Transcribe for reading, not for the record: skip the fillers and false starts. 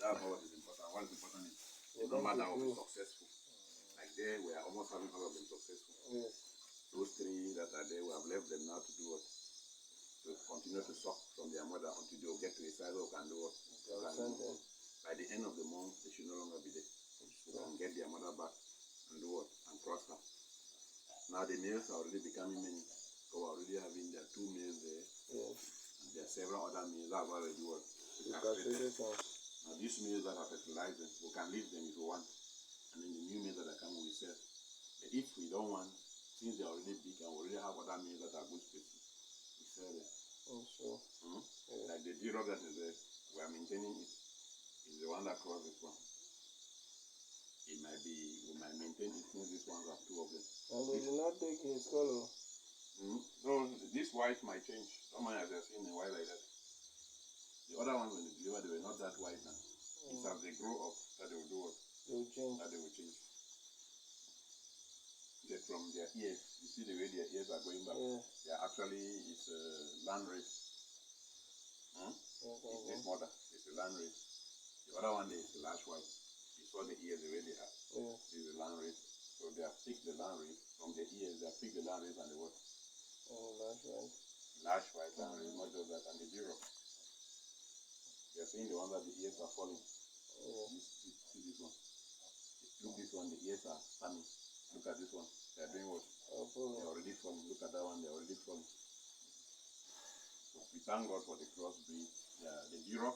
that's not what is important. What is important is the number that will be successful. Like there, we are almost having all of them successful. Yes. Those 3 that are there, we have left them now to do what? To continue to suck from their mother until they will get to a size who can do what? By the end of the month, they should no longer be there. They can get their mother back and do what? And cross her. Now the males are already becoming many. So we're already having their 2 males there. Yes. And there are several other males that have already what? Now these males that are fertilizing, we can leave them if we want. And then the new males that are coming, we sell. But if we don't want, since they're already big and we already have other males that are good spacing, we sell them. Sure. Yeah. Like the Duroc that is there, we are maintaining it. It's the one that crosses this one. We might maintain it since these ones have 2 of them. And they do not take his color. No, this white might change. Don't mind as they're seeing a white like that. The other ones when they deliver, they were not that white now. It's as they grow up that they will do what? They will change. That they will change. They're from their ears. You see the way their ears are going back? Yeah. They are actually, it's a Landrace. It's this mother. It's a Landrace. The other one there is a large white. You saw the ears the way they are. Yeah. This is a Landrace. So they have picked the Landrace from the ears. They have picked the Landrace and the what? Large white. Large white Landrace, not just that, and the Duroc. They are seeing the one that the ears are falling. Yeah. This one. Look this one, the ears are standing. Look at this one. They are doing what? They are already falling. Look at that one, they are already falling. So we thank God for the crossbreed. The Duroc